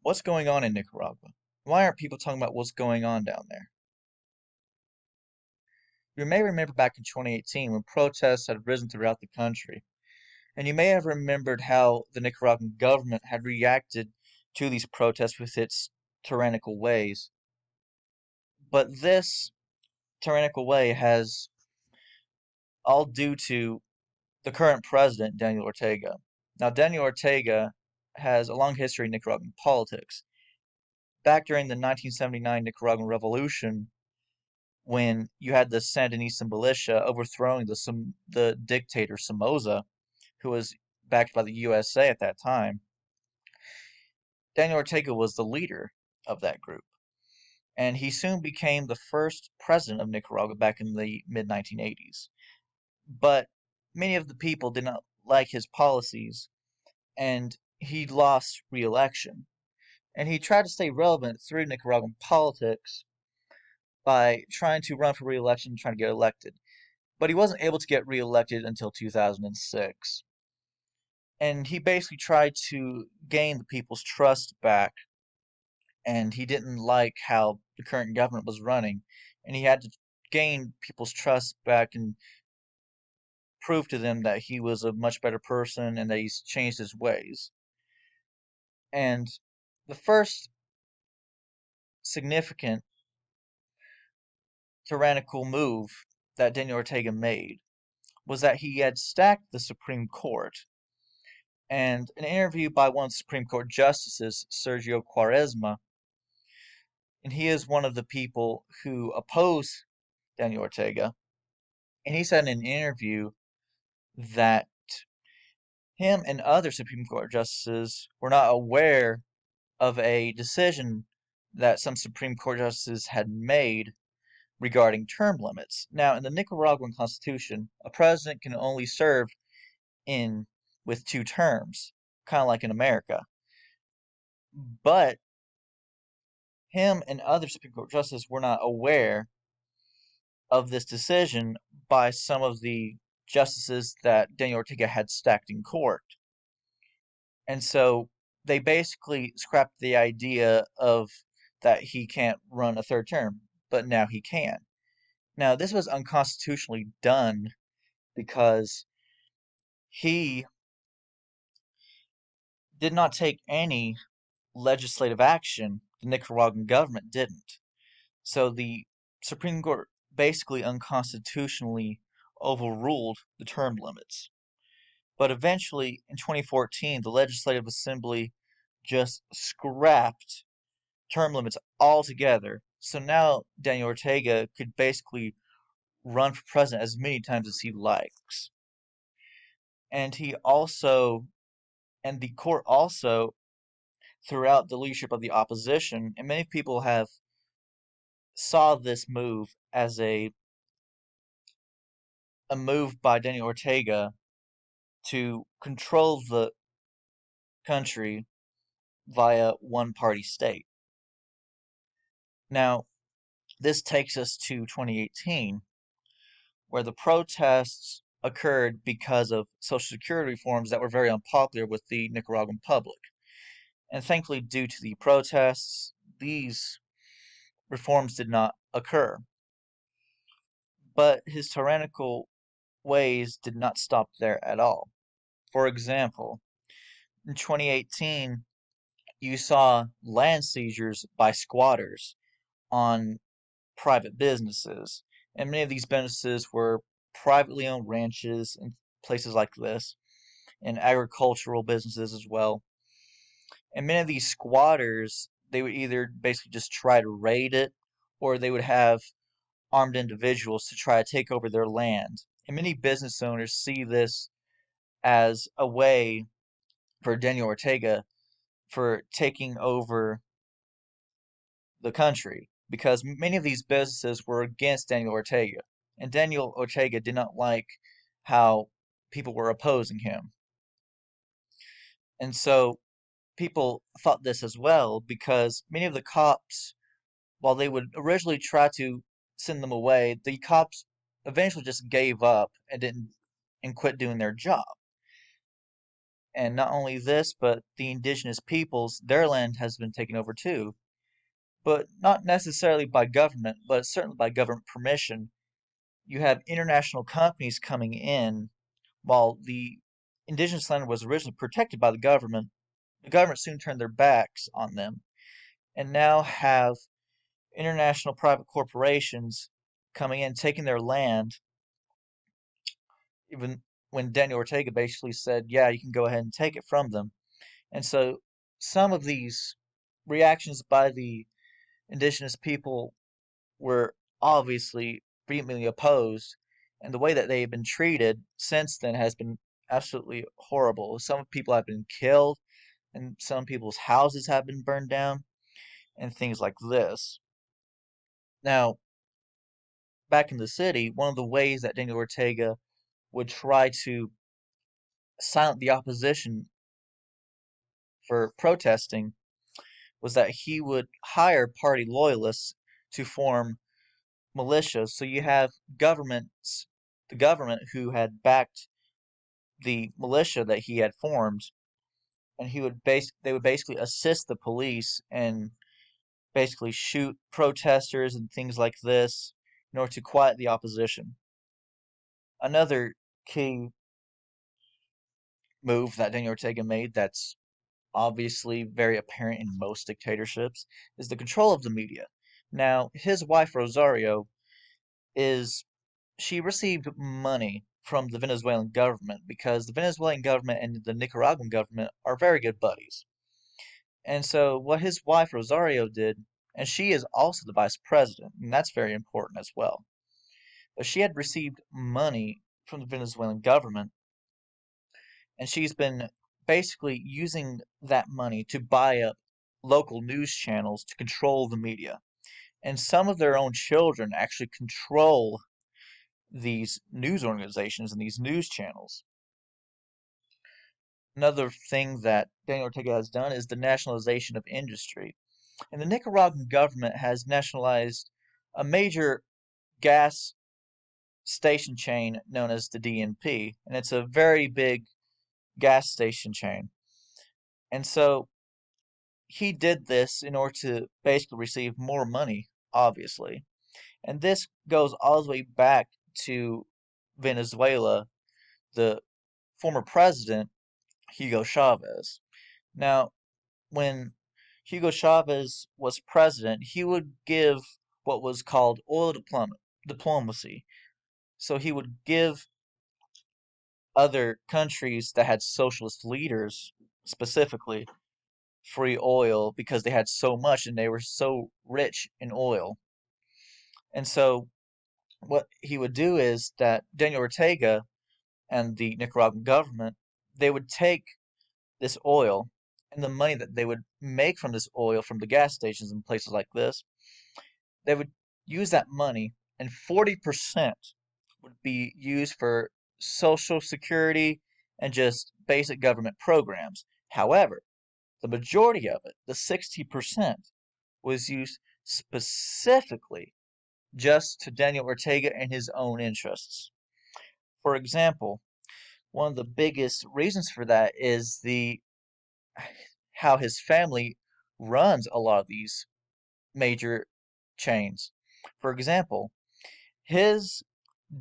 What's going on in Nicaragua? Why aren't people talking about what's going on down there? You may remember back in 2018 when protests had risen throughout the country, and you may have remembered how the Nicaraguan government had reacted to these protests with its tyrannical ways. But this tyrannical way has all due to the current president, Daniel Ortega. Now, Daniel Ortega has a long history in Nicaraguan politics. Back during the 1979 Nicaraguan Revolution, when you had the Sandinista militia overthrowing the dictator Somoza, who was backed by the USA at that time, Daniel Ortega was the leader of that group. And he soon became the first president of Nicaragua back in the mid 1980s. But many of the people did not like his policies, and he lost re election. And he tried to stay relevant through Nicaraguan politics by trying to run for re election and trying to get elected. But he wasn't able to get reelected until 2006. And he basically tried to gain the people's trust back, and he didn't like how the current government was running, and he had to gain people's trust back and prove to them that he was a much better person and that he's changed his ways. And the first significant tyrannical move that Daniel Ortega made was that he had stacked the Supreme Court. And an interview by one of the Supreme Court justices, Sergio Quaresma, and he is one of the people who oppose Daniel Ortega. And he said in an interview that him and other Supreme Court justices were not aware of a decision that some Supreme Court justices had made regarding term limits. Now, in the Nicaraguan Constitution, a president can only serve in with 2 terms, kind of like in America. But him and other Supreme Court justices were not aware of this decision by some of the justices that Daniel Ortega had stacked in court. And so they basically scrapped the idea of that he can't run a third term, but now he can. Now, this was unconstitutionally done because he did not take any legislative action. The Nicaraguan government didn't. So the Supreme Court basically unconstitutionally overruled the term limits. But eventually, in 2014, the Legislative Assembly just scrapped term limits altogether. So now Daniel Ortega could basically run for president as many times as he likes. And the court also, throughout the leadership of the opposition, and many people have saw this move as a move by Daniel Ortega to control the country via one party state. Now, this takes us to 2018, where the protests occurred because of Social Security reforms that were very unpopular with the Nicaraguan public. And thankfully, due to the protests, these reforms did not occur. But his tyrannical ways did not stop there at all. For example, in 2018, you saw land seizures by squatters on private businesses. And many of these businesses were privately owned ranches and places like this, and agricultural businesses as well. And many of these squatters, they would either basically just try to raid it, or they would have armed individuals to try to take over their land. And many business owners see this as a way for Daniel Ortega for taking over the country, because many of these businesses were against Daniel Ortega, and Daniel Ortega did not like how people were opposing him. And so people thought this as well, because many of the cops, while they would originally try to send them away, the cops eventually just gave up and didn't and quit doing their job. And not only this, but the indigenous peoples, their land has been taken over too. But not necessarily by government, but certainly by government permission. You have international companies coming in while the indigenous land was originally protected by the government. The government soon turned their backs on them and now have international private corporations coming in, taking their land, even when Daniel Ortega basically said, yeah, you can go ahead and take it from them. And so some of these reactions by the indigenous people were obviously vehemently opposed, and the way that they have been treated since then has been absolutely horrible. Some people have been killed, and some people's houses have been burned down, and things like this. Now, back in the city, one of the ways that Daniel Ortega would try to silence the opposition for protesting was that he would hire party loyalists to form militias. So you have the government who had backed the militia that he had formed, and they would basically assist the police and basically shoot protesters and things like this in order to quiet the opposition. Another key move that Daniel Ortega made that's obviously very apparent in most dictatorships is the control of the media. Now, his wife Rosario is she received money from the Venezuelan government because the Venezuelan government and the Nicaraguan government are very good buddies. And so what his wife Rosario did, and she is also the vice president, and that's very important as well. But she had received money from the Venezuelan government, and she's been basically using that money to buy up local news channels to control the media. And some of their own children actually control these news organizations and these news channels. Another thing that Daniel Ortega has done is the nationalization of industry. And the Nicaraguan government has nationalized a major gas station chain known as the DNP, and it's a very big gas station chain. And so he did this in order to basically receive more money, obviously. And this goes all the way back to Venezuela, the former president, Hugo Chavez. Now, when Hugo Chavez was president, he would give what was called diplomacy. So he would give other countries that had socialist leaders, specifically, free oil because they had so much and they were so rich in oil. And so what he would do is that Daniel Ortega and the Nicaraguan government, they would take this oil and the money that they would make from this oil from the gas stations and places like this, they would use that money and 40% would be used for social security and just basic government programs. However, the majority of it, the 60%, was used specifically just to Daniel Ortega and his own interests. For example, one of the biggest reasons for that is the how his family runs a lot of these major chains. For example, his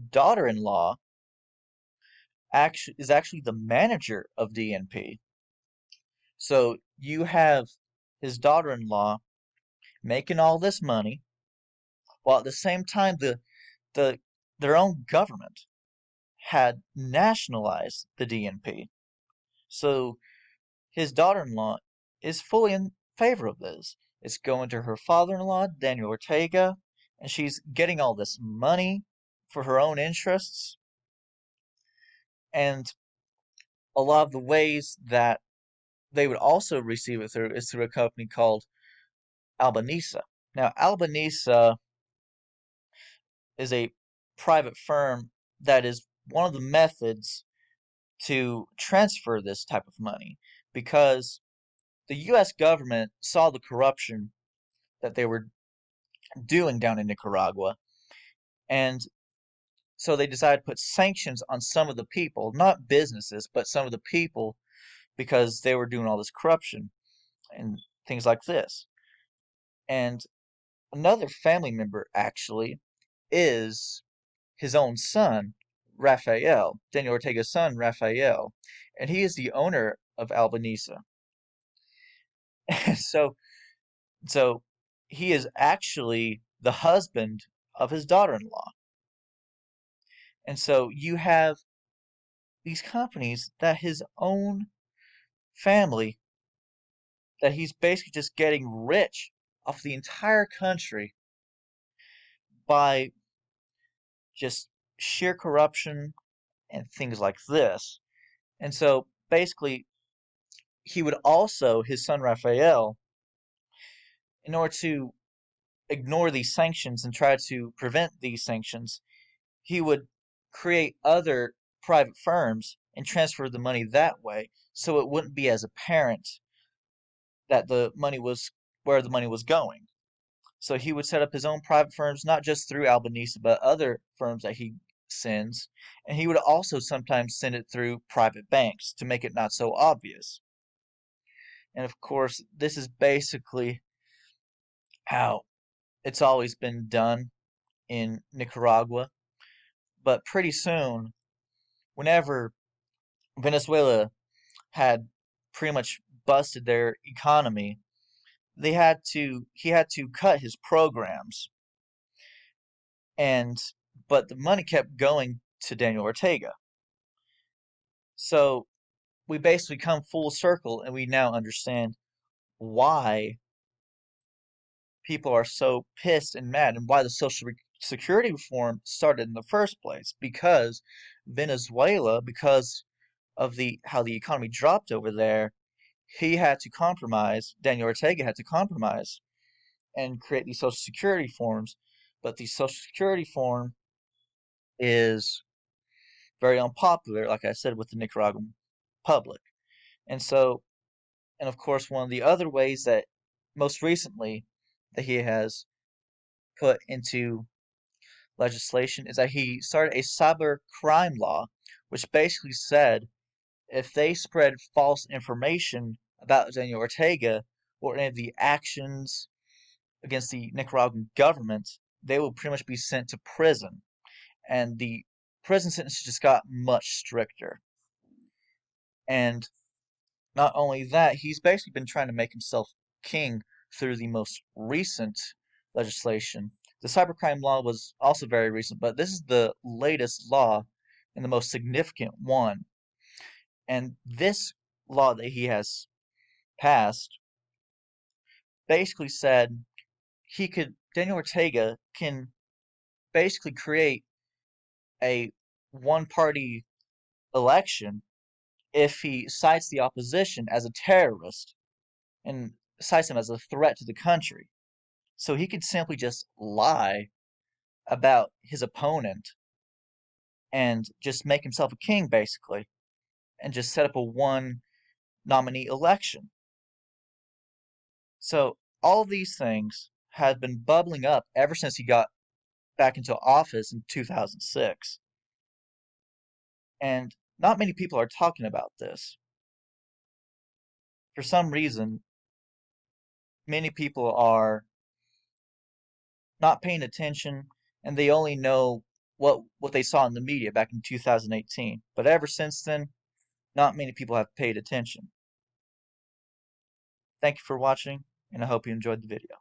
daughter-in-law is actually the manager of DNP. So you have his daughter-in-law making all this money, while at the same time the their own government had nationalized the DNP. So his daughter-in-law is fully in favor of this. It's going to her father-in-law, Daniel Ortega, and she's getting all this money for her own interests. And a lot of the ways that they would also receive it through is through a company called Albanesa. Now, Albanesa is a private firm that is one of the methods to transfer this type of money because the US government saw the corruption that they were doing down in Nicaragua, and so they decided to put sanctions on some of the people, not businesses, but some of the people because they were doing all this corruption and things like this. And another family member actually is his own son, Rafael, Daniel Ortega's son, Rafael, and he is the owner of Albanesa. And so he is actually the husband of his daughter-in-law. And so you have these companies that his own family, that he's basically just getting rich off the entire country by just sheer corruption and things like this. And so basically, he would also, his son Raphael, in order to ignore these sanctions and try to prevent these sanctions, he would create other private firms and transfer the money that way so it wouldn't be as apparent that the money was where the money was going. So he would set up his own private firms, not just through Albanese, but other firms that he sends. And he would also sometimes send it through private banks to make it not so obvious. And of course, this is basically how it's always been done in Nicaragua. But pretty soon, whenever Venezuela had pretty much busted their economy, he had to cut his programs. And but the money kept going to Daniel Ortega. So we basically come full circle and we now understand why people are so pissed and mad and why the Social Security reform started in the first place. Because Venezuela, because of the how the economy dropped over there, he had to compromise, Daniel Ortega had to compromise and create these Social Security forms. But the Social Security form is very unpopular, like I said, with the Nicaraguan public. And so, and of course, one of the other ways that most recently that he has put into legislation is that he started a cyber crime law, which basically said if they spread false information about Daniel Ortega or any of the actions against the Nicaraguan government, they will pretty much be sent to prison. And the prison sentence just got much stricter. And not only that, he's basically been trying to make himself king through the most recent legislation. The cybercrime law was also very recent, but this is the latest law and the most significant one. And this law that he has passed basically said Daniel Ortega can basically create a one party election if he cites the opposition as a terrorist and cites him as a threat to the country. So he could simply just lie about his opponent and just make himself a king, basically, and just set up a one nominee election. So all of these things have been bubbling up ever since he got back into office in 2006. And not many people are talking about this. For some reason, many people are not paying attention and they only know what they saw in the media back in 2018. But ever since then, not many people have paid attention. Thank you for watching, and I hope you enjoyed the video.